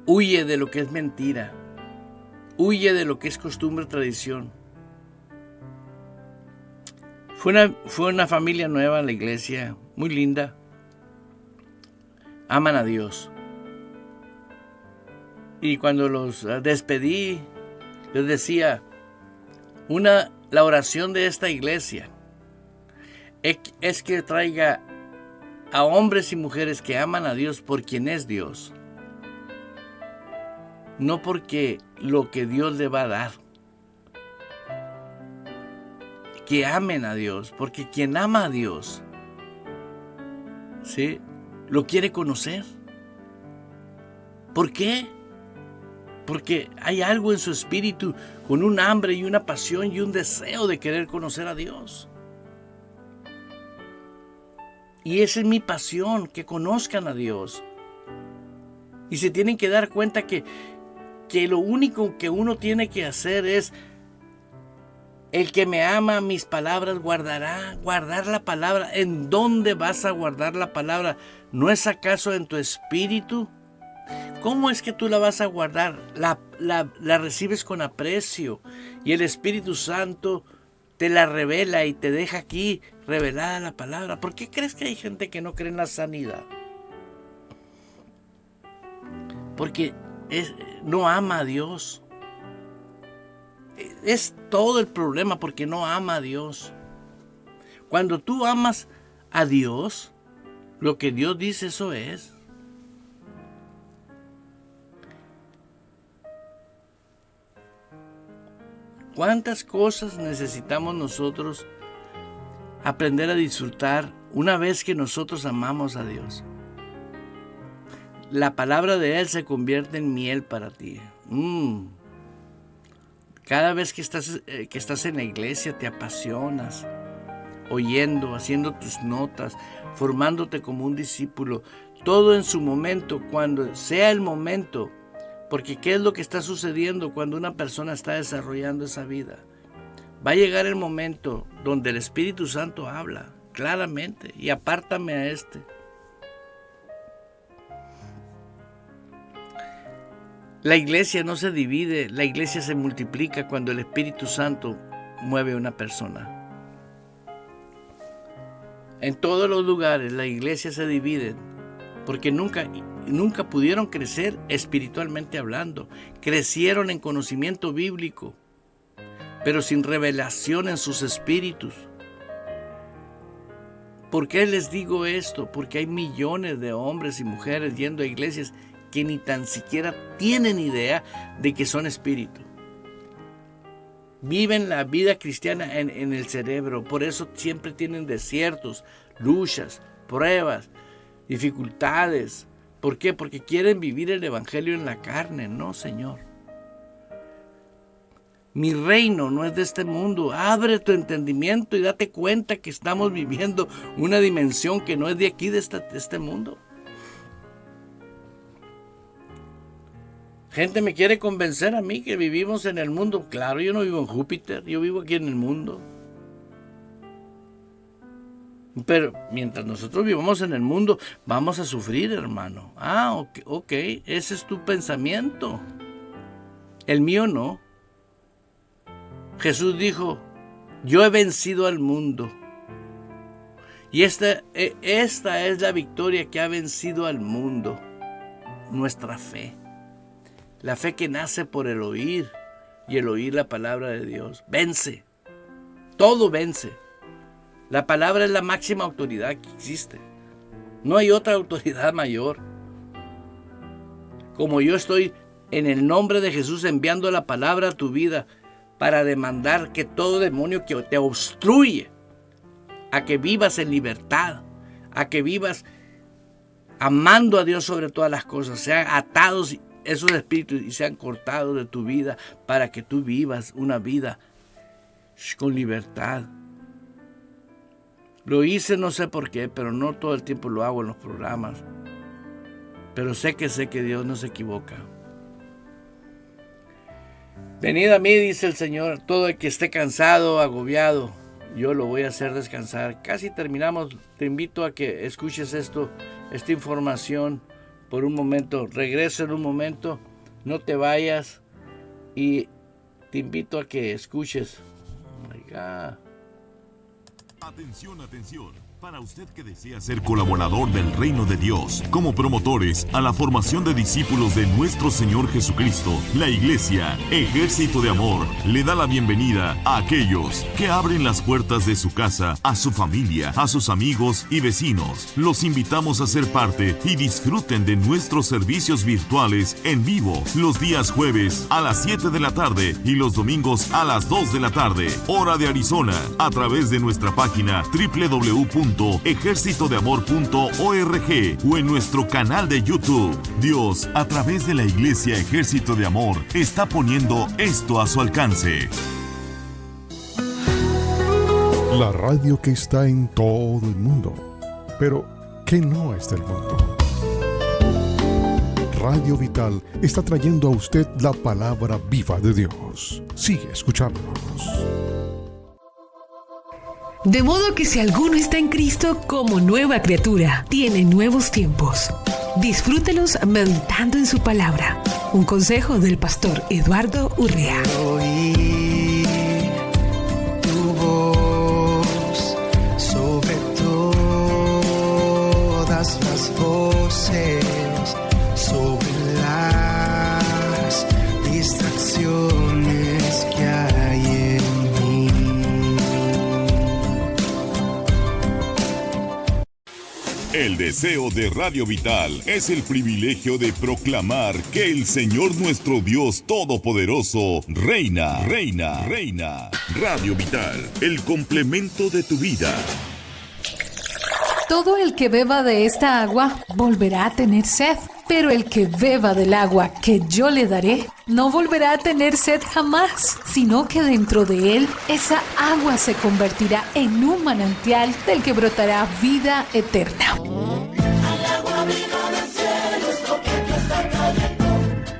Huye de lo que es mentira. Huye de lo que es costumbre, tradición. Fue una familia nueva en la iglesia, muy linda. Aman a Dios. Y cuando los despedí, les decía, la oración de esta iglesia es que traiga a hombres y mujeres que aman a Dios por quien es Dios, no porque lo que Dios le va a dar. Que amen a Dios, porque quien ama a Dios, ¿sí?, lo quiere conocer. ¿Por qué? Porque hay algo en su espíritu con un hambre y una pasión y un deseo de querer conocer a Dios. Y esa es mi pasión, que conozcan a Dios. Y se tienen que dar cuenta que lo único que uno tiene que hacer es, el que me ama, mis palabras guardará. Guardar la palabra. ¿En dónde vas a guardar la palabra? ¿No es acaso en tu espíritu? ¿Cómo es que tú la vas a guardar? La recibes con aprecio y el Espíritu Santo te la revela y te deja aquí revelada la palabra. ¿Por qué crees que hay gente que no cree en la sanidad? Porque no ama a Dios. Es todo el problema porque no ama a Dios. Cuando tú amas a Dios, lo que Dios dice, eso es. ¿Cuántas cosas necesitamos nosotros aprender a disfrutar una vez que nosotros amamos a Dios? La palabra de Él se convierte en miel para ti. Cada vez que estás en la iglesia te apasionas, oyendo, haciendo tus notas, formándote como un discípulo. Todo en su momento, cuando sea el momento. Porque ¿qué es lo que está sucediendo cuando una persona está desarrollando esa vida? Va a llegar el momento donde el Espíritu Santo habla claramente y apártame a este. La iglesia no se divide, la iglesia se multiplica cuando el Espíritu Santo mueve a una persona. En todos los lugares la iglesia se divide porque nunca pudieron crecer espiritualmente hablando. Crecieron en conocimiento bíblico, pero sin revelación en sus espíritus. ¿Por qué les digo esto? Porque hay millones de hombres y mujeres yendo a iglesias que ni tan siquiera tienen idea de que son espíritu. Viven la vida cristiana en el cerebro, por eso siempre tienen desiertos, luchas, pruebas, dificultades. ¿Por qué? Porque quieren vivir el evangelio en la carne. No, Señor. Mi reino no es de este mundo. Abre tu entendimiento y date cuenta que estamos viviendo una dimensión que no es de aquí, de este mundo. Gente me quiere convencer a mí que vivimos en el mundo. Claro, yo no vivo en Júpiter, yo vivo aquí en el mundo. Pero mientras nosotros vivamos en el mundo, vamos a sufrir, hermano. Ok, ese es tu pensamiento. El mío no. Jesús dijo, yo he vencido al mundo. Y esta es la victoria que ha vencido al mundo. Nuestra fe. La fe que nace por el oír y el oír la palabra de Dios. Vence. Todo vence. La palabra es la máxima autoridad que existe. No hay otra autoridad mayor. Como yo estoy en el nombre de Jesús enviando la palabra a tu vida para demandar que todo demonio que te obstruye a que vivas en libertad, a que vivas amando a Dios sobre todas las cosas, sean atados esos espíritus y sean cortados de tu vida para que tú vivas una vida con libertad. Lo hice, no sé por qué, pero no todo el tiempo lo hago en los programas. Pero sé que Dios no se equivoca. Venid a mí, dice el Señor, todo el que esté cansado, agobiado, yo lo voy a hacer descansar. Casi terminamos. Te invito a que escuches esta información por un momento. Regreso en un momento, no te vayas y te invito a que escuches. Oh my God. Atención, atención. Para usted que desea ser colaborador del Reino de Dios, como promotores a la formación de discípulos de nuestro Señor Jesucristo, la Iglesia Ejército de Amor le da la bienvenida a aquellos que abren las puertas de su casa a su familia, a sus amigos y vecinos. Los invitamos a ser parte y disfruten de nuestros servicios virtuales en vivo los días jueves a las 7 de la tarde y los domingos a las 2 de la tarde, hora de Arizona, a través de nuestra página www.ejercitodeamor.org o en nuestro canal de YouTube. Dios, a través de la Iglesia Ejército de Amor, está poniendo esto a su alcance. La radio que está en todo el mundo, pero que no es del mundo. Radio Vital está trayendo a usted la palabra viva de Dios. Sigue escuchándonos. De modo que si alguno está en Cristo como nueva criatura, tiene nuevos tiempos. Disfrútelos meditando en su palabra. Un consejo del pastor Eduardo Urrea. Oír tu voz sobre todas las voces, sobre la El deseo de Radio Vital es el privilegio de proclamar que el Señor nuestro Dios Todopoderoso reina, reina, reina. Radio Vital, el complemento de tu vida. Todo el que beba de esta agua volverá a tener sed, pero el que beba del agua que yo le daré no volverá a tener sed jamás, sino que dentro de él esa agua se convertirá en un manantial del que brotará vida eterna.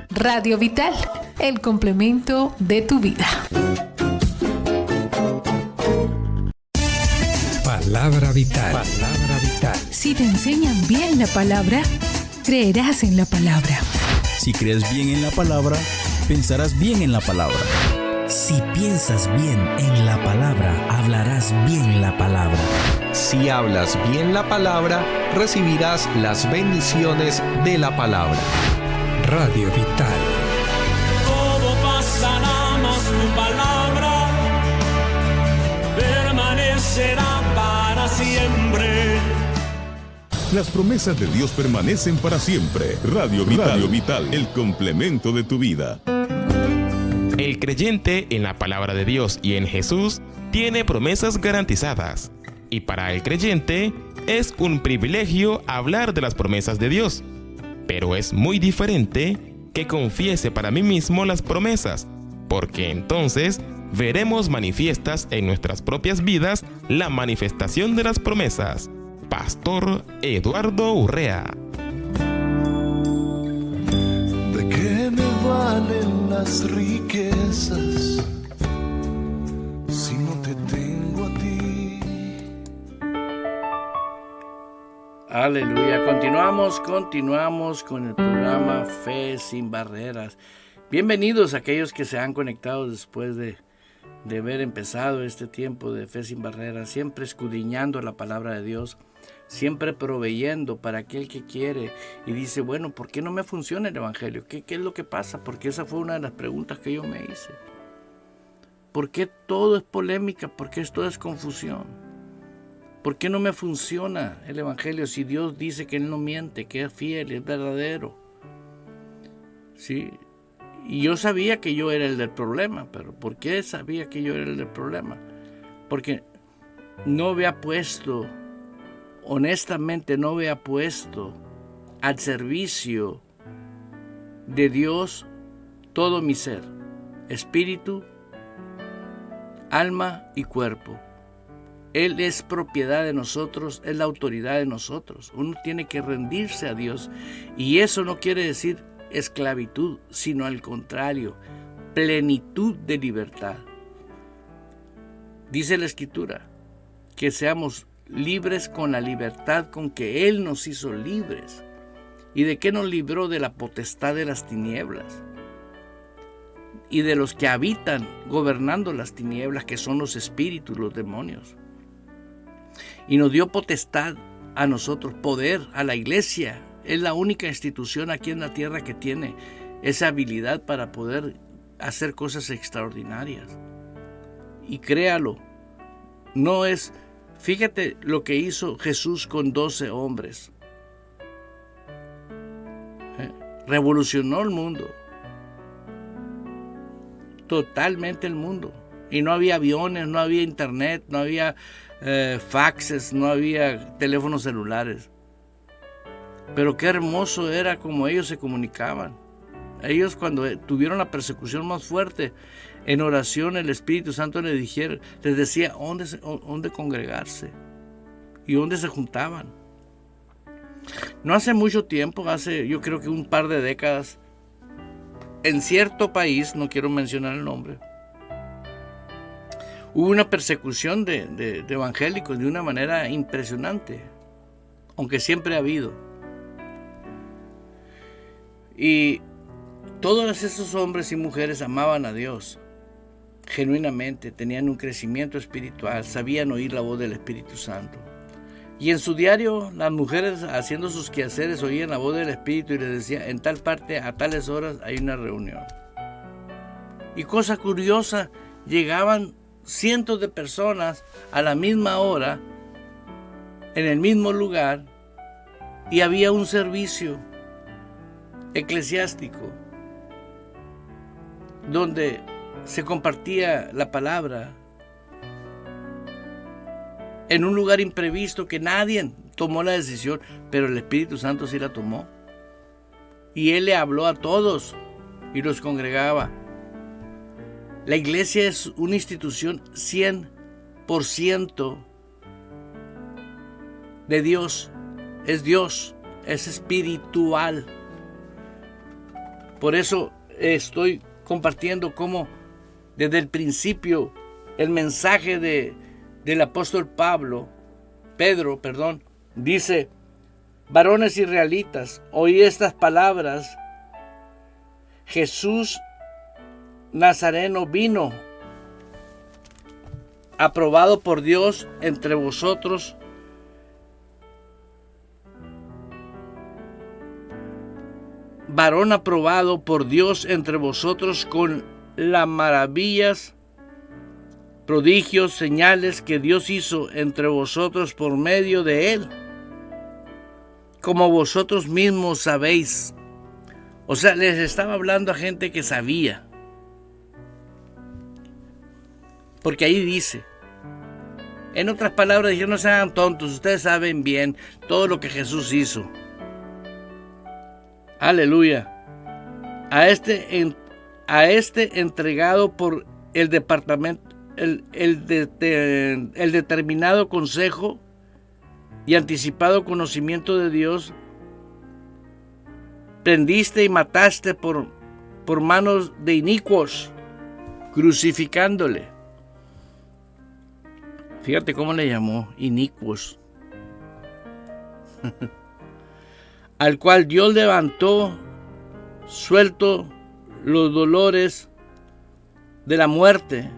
Radio Vital, el complemento de tu vida. Palabra vital. Palabra vital. Si te enseñan bien la palabra, creerás en la palabra. Si crees bien en la palabra, pensarás bien en la palabra. Si piensas bien en la palabra, hablarás bien la palabra. Si hablas bien la palabra, recibirás las bendiciones de la palabra. Radio Vital. Todo pasará, mas tu palabra permanecerá para siempre. Las promesas de Dios permanecen para siempre. Radio Vital. Radio Vital, el complemento de tu vida. El creyente en la palabra de Dios y en Jesús tiene promesas garantizadas. Y para el creyente es un privilegio hablar de las promesas de Dios. Pero es muy diferente que confiese para mí mismo las promesas, porque entonces veremos manifiestas en nuestras propias vidas la manifestación de las promesas. Pastor Eduardo Urrea. ¿De qué me valen las riquezas si no te tengo a ti? Aleluya. Continuamos con el programa Fe sin Barreras. Bienvenidos a aquellos que se han conectado después de haber empezado este tiempo de Fe sin Barreras, siempre escudriñando la palabra de Dios, siempre proveyendo para aquel que quiere y dice, bueno, ¿por qué no me funciona el Evangelio? ¿Qué es lo que pasa? Porque esa fue una de las preguntas que yo me hice. ¿Por qué todo es polémica? ¿Por qué todo es confusión? ¿Por qué no me funciona el Evangelio si Dios dice que Él no miente, que es fiel, es verdadero? Sí. Y yo sabía que yo era el del problema, pero ¿por qué sabía que yo era el del problema? Porque no había puesto, honestamente no había puesto al servicio de Dios todo mi ser, espíritu, alma y cuerpo. Él es propiedad de nosotros, es la autoridad de nosotros. Uno tiene que rendirse a Dios y eso no quiere decir esclavitud, sino al contrario, plenitud de libertad. Dice la Escritura que seamos libres con la libertad con que Él nos hizo libres. ¿Y de qué nos libró? De la potestad de las tinieblas y de los que habitan gobernando las tinieblas, que son los espíritus, los demonios. Y nos dio potestad a nosotros, poder a la iglesia. Es la única institución aquí en la tierra que tiene esa habilidad para poder hacer cosas extraordinarias. Y créalo, no es... Fíjate lo que hizo Jesús con 12 hombres. Revolucionó el mundo. Totalmente el mundo. Y no había aviones, no había internet, no había faxes, no había teléfonos celulares. Pero qué hermoso era como ellos se comunicaban. Ellos, cuando tuvieron la persecución más fuerte, en oración el Espíritu Santo les decía dónde congregarse y dónde se juntaban. No hace mucho tiempo, yo creo que un par de décadas, en cierto país, no quiero mencionar el nombre, hubo una persecución de evangélicos de una manera impresionante, aunque siempre ha habido. Y todos esos hombres y mujeres amaban a Dios genuinamente, tenían un crecimiento espiritual, sabían oír la voz del Espíritu Santo. Y en su diario, las mujeres haciendo sus quehaceres oían la voz del Espíritu y les decía, en tal parte, a tales horas hay una reunión. Y cosa curiosa, llegaban cientos de personas a la misma hora, en el mismo lugar, y había un servicio eclesiástico donde se compartía la palabra en un lugar imprevisto que nadie tomó la decisión, pero el Espíritu Santo sí la tomó. Y Él le habló a todos y los congregaba. La iglesia es una institución 100% de Dios, es espiritual. Por eso estoy compartiendo cómo desde el principio el mensaje del apóstol Pedro, dice: varones israelitas, oí estas palabras. Jesús Nazareno vino, aprobado por Dios entre vosotros, varón aprobado por Dios entre vosotros con las maravillas, prodigios, señales que Dios hizo entre vosotros por medio de Él, como vosotros mismos sabéis. O sea, les estaba hablando a gente que sabía. Porque ahí dice, en otras palabras, dijeron: no sean tontos, ustedes saben bien todo lo que Jesús hizo. Aleluya. A este entregado por el departamento, el determinado consejo y anticipado conocimiento de Dios, prendiste y mataste por manos de inicuos, crucificándole. Fíjate cómo le llamó, inicuos. Al cual Dios levantó, suelto los dolores de la muerte,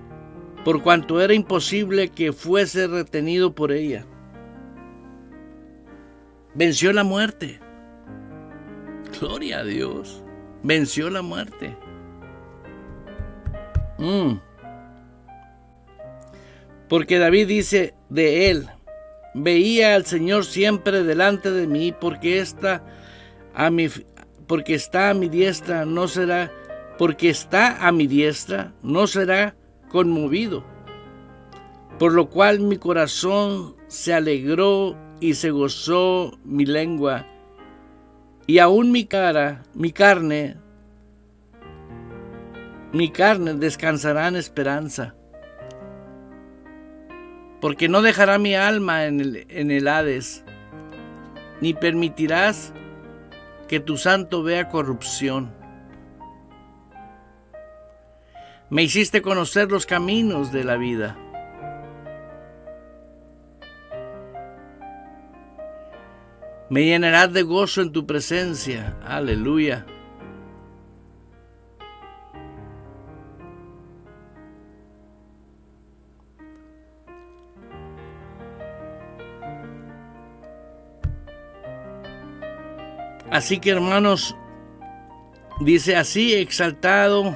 por cuanto era imposible que fuese retenido por ella. Venció la muerte. Gloria a Dios. Venció la muerte. Porque David dice de él: veía al Señor siempre delante de mí, porque está a mi diestra, no será conmovido. Por lo cual mi corazón se alegró y se gozó mi lengua, y aún mi carne descansará en esperanza. Porque no dejará mi alma en el Hades, ni permitirás que tu santo vea corrupción. Me hiciste conocer los caminos de la vida. Me llenarás de gozo en tu presencia. Aleluya. Así que, hermanos, dice: así, exaltado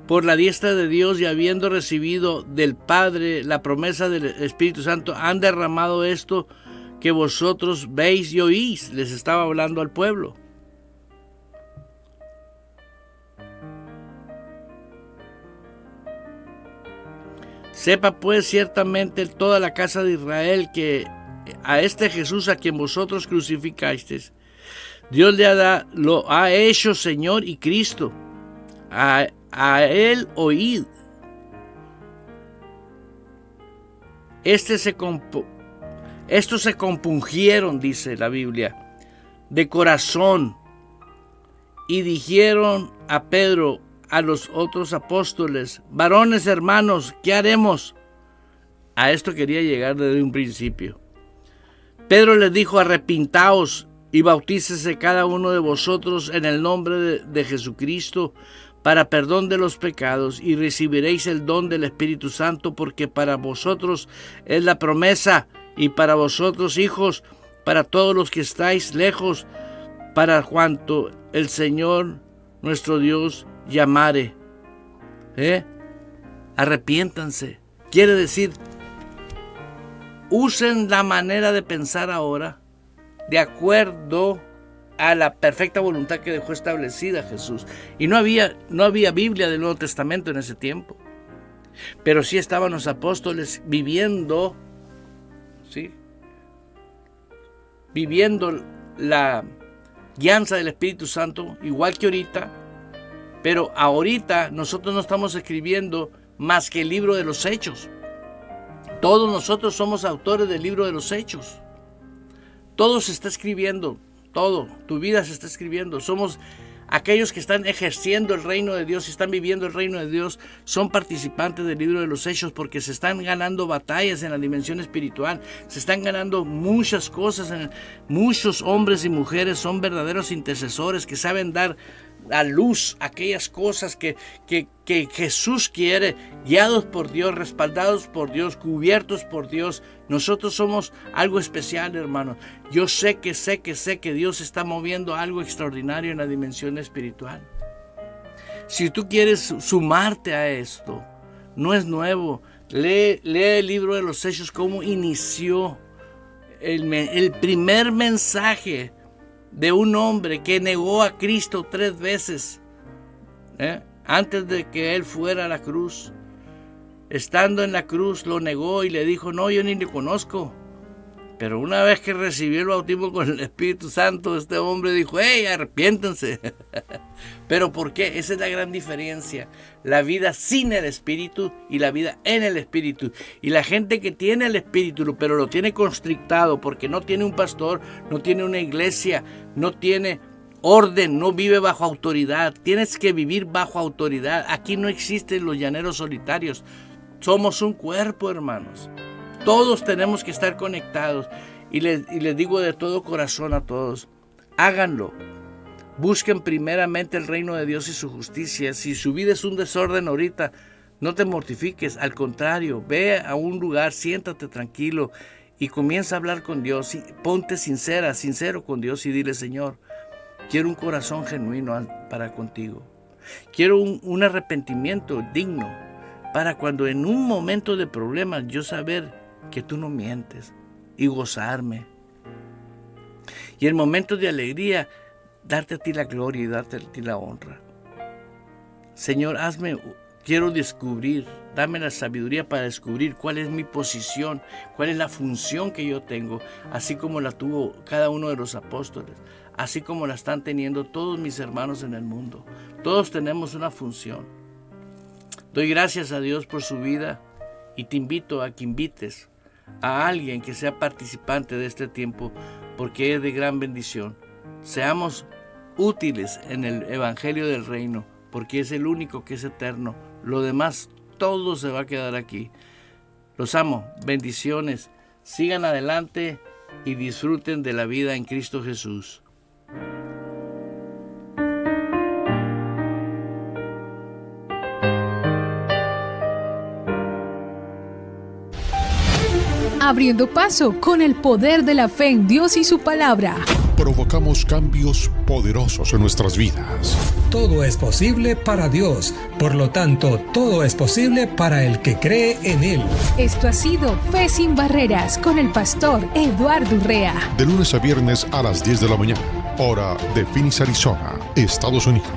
por la diestra de Dios y habiendo recibido del Padre la promesa del Espíritu Santo, han derramado esto que vosotros veis y oís. Les estaba hablando al pueblo. Sepa pues ciertamente toda la casa de Israel que a este Jesús a quien vosotros crucificasteis, Dios lo ha hecho Señor y Cristo. A Él oíd. Estos se compungieron, dice la Biblia, de corazón, y dijeron a Pedro, a los otros apóstoles: varones hermanos, ¿qué haremos? A esto quería llegar desde un principio. Pedro les dijo: arrepintaos y bautícese cada uno de vosotros en el nombre de Jesucristo para perdón de los pecados, y recibiréis el don del Espíritu Santo, porque para vosotros es la promesa, y para vosotros hijos, para todos los que estáis lejos, para cuanto el Señor nuestro Dios llamare. Arrepiéntanse. Quiere decir, usen la manera de pensar ahora de acuerdo a la perfecta voluntad que dejó establecida Jesús. Y no había Biblia del Nuevo Testamento en ese tiempo. Pero sí estaban los apóstoles viviendo, ¿sí?, viviendo la guianza del Espíritu Santo, igual que ahorita. Pero ahorita nosotros no estamos escribiendo más que el libro de los Hechos. Todos nosotros somos autores del libro de los Hechos. Todo se está escribiendo, todo, tu vida se está escribiendo. Somos aquellos que están ejerciendo el reino de Dios y están viviendo el reino de Dios, son participantes del libro de los Hechos, porque se están ganando batallas en la dimensión espiritual, se están ganando muchas cosas. Muchos hombres y mujeres son verdaderos intercesores que saben dar a luz aquellas cosas que Jesús quiere, guiados por Dios, respaldados por Dios, cubiertos por Dios. Nosotros somos algo especial, hermanos. Yo sé que Dios está moviendo algo extraordinario en la dimensión espiritual. Si tú quieres sumarte a esto, no es nuevo. Lee el libro de los Hechos, cómo inició el primer mensaje de un hombre que negó a Cristo 3 veces, antes de que Él fuera a la cruz. Estando en la cruz lo negó y le dijo: no, yo ni le conozco. Pero una vez que recibió el bautismo con el Espíritu Santo, este hombre dijo: ¡hey, arrepiéntanse! ¿Pero por qué? Esa es la gran diferencia. La vida sin el Espíritu y la vida en el Espíritu. Y la gente que tiene el Espíritu, pero lo tiene constrictado porque no tiene un pastor, no tiene una iglesia, no tiene orden, no vive bajo autoridad. Tienes que vivir bajo autoridad. Aquí no existen los llaneros solitarios. Somos un cuerpo, hermanos. Todos tenemos que estar conectados. Y les digo de todo corazón a todos: háganlo. Busquen primeramente el reino de Dios y su justicia. Si su vida es un desorden ahorita, no te mortifiques. Al contrario, ve a un lugar, siéntate tranquilo y comienza a hablar con Dios. Y ponte sincero con Dios y dile: Señor, quiero un corazón genuino para contigo. Quiero un arrepentimiento digno para cuando en un momento de problemas yo saber que tú no mientes y gozarme. Y en momentos de alegría, darte a ti la gloria y darte a ti la honra. Señor, quiero descubrir, dame la sabiduría para descubrir cuál es mi posición, cuál es la función que yo tengo, así como la tuvo cada uno de los apóstoles, así como la están teniendo todos mis hermanos en el mundo. Todos tenemos una función. Doy gracias a Dios por su vida y te invito a que invites a alguien que sea participante de este tiempo, porque es de gran bendición. Seamos útiles en el Evangelio del Reino, porque es el único que es eterno. Lo demás, todo se va a quedar aquí. Los amo, bendiciones. Sigan adelante y disfruten de la vida en Cristo Jesús. Abriendo paso con el poder de la fe en Dios y su palabra. Provocamos cambios poderosos en nuestras vidas. Todo es posible para Dios, por lo tanto, todo es posible para el que cree en Él. Esto ha sido Fe sin Barreras con el pastor Eduardo Urrea. De lunes a viernes a las 10 de la mañana, hora de Phoenix, Arizona, Estados Unidos.